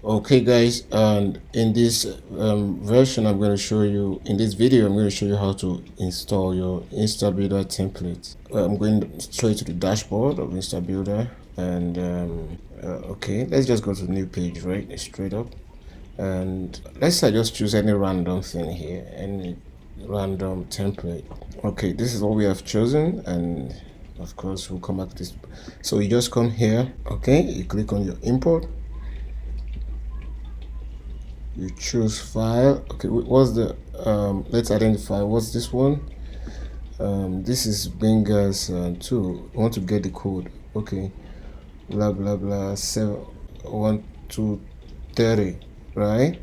Okay guys, and in this version I'm going to show you, in this video I'm going to show you how to install your InstaBuilder template. I'm going straight to the dashboard of InstaBuilder, and okay, let's just go to the new page, right, straight up, and let's say I just choose any random thing here, any random template. Okay, this is what we have chosen, and of course we'll come back to this. So you just come here, okay, you click on your import, you choose file. Okay, what's the let's identify what's this one. This is Bingers 2. I want to get the code. Okay, blah blah blah 71230, right?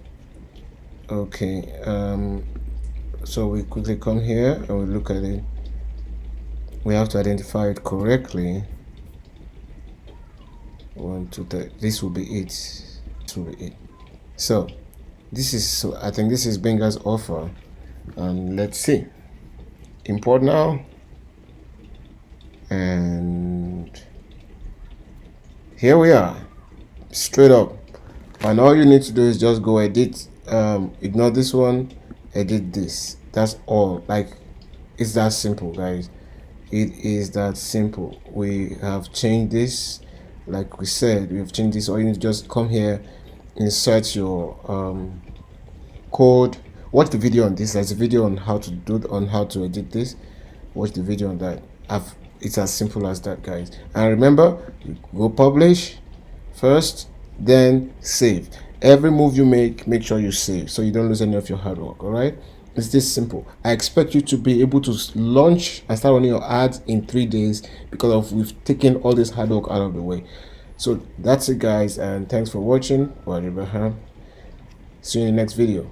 Okay, so we quickly come here and we look at it. We have to identify it correctly. 1 2 3. This will be it. This will be it. So I think this is Benga's offer, and let's see. Import now, and here we are, straight up. And all you need to do is just go edit, ignore this one, edit this. That's all. Like, it's that simple, guys. It is that simple. We have changed this, like we said, we have changed this. Or you need to just come here, insert your code, watch the video on this. There's a video on how to edit this. Watch the video on that. It's as simple as that, guys. And remember, you go publish first, then save. Every move you make sure you save, so you don't lose any of your hard work. All right, it's this simple. I expect you to be able to launch and start running your ads in 3 days, because we've taken all this hard work out of the way. So that's it, guys, and thanks for watching. See you in the next video.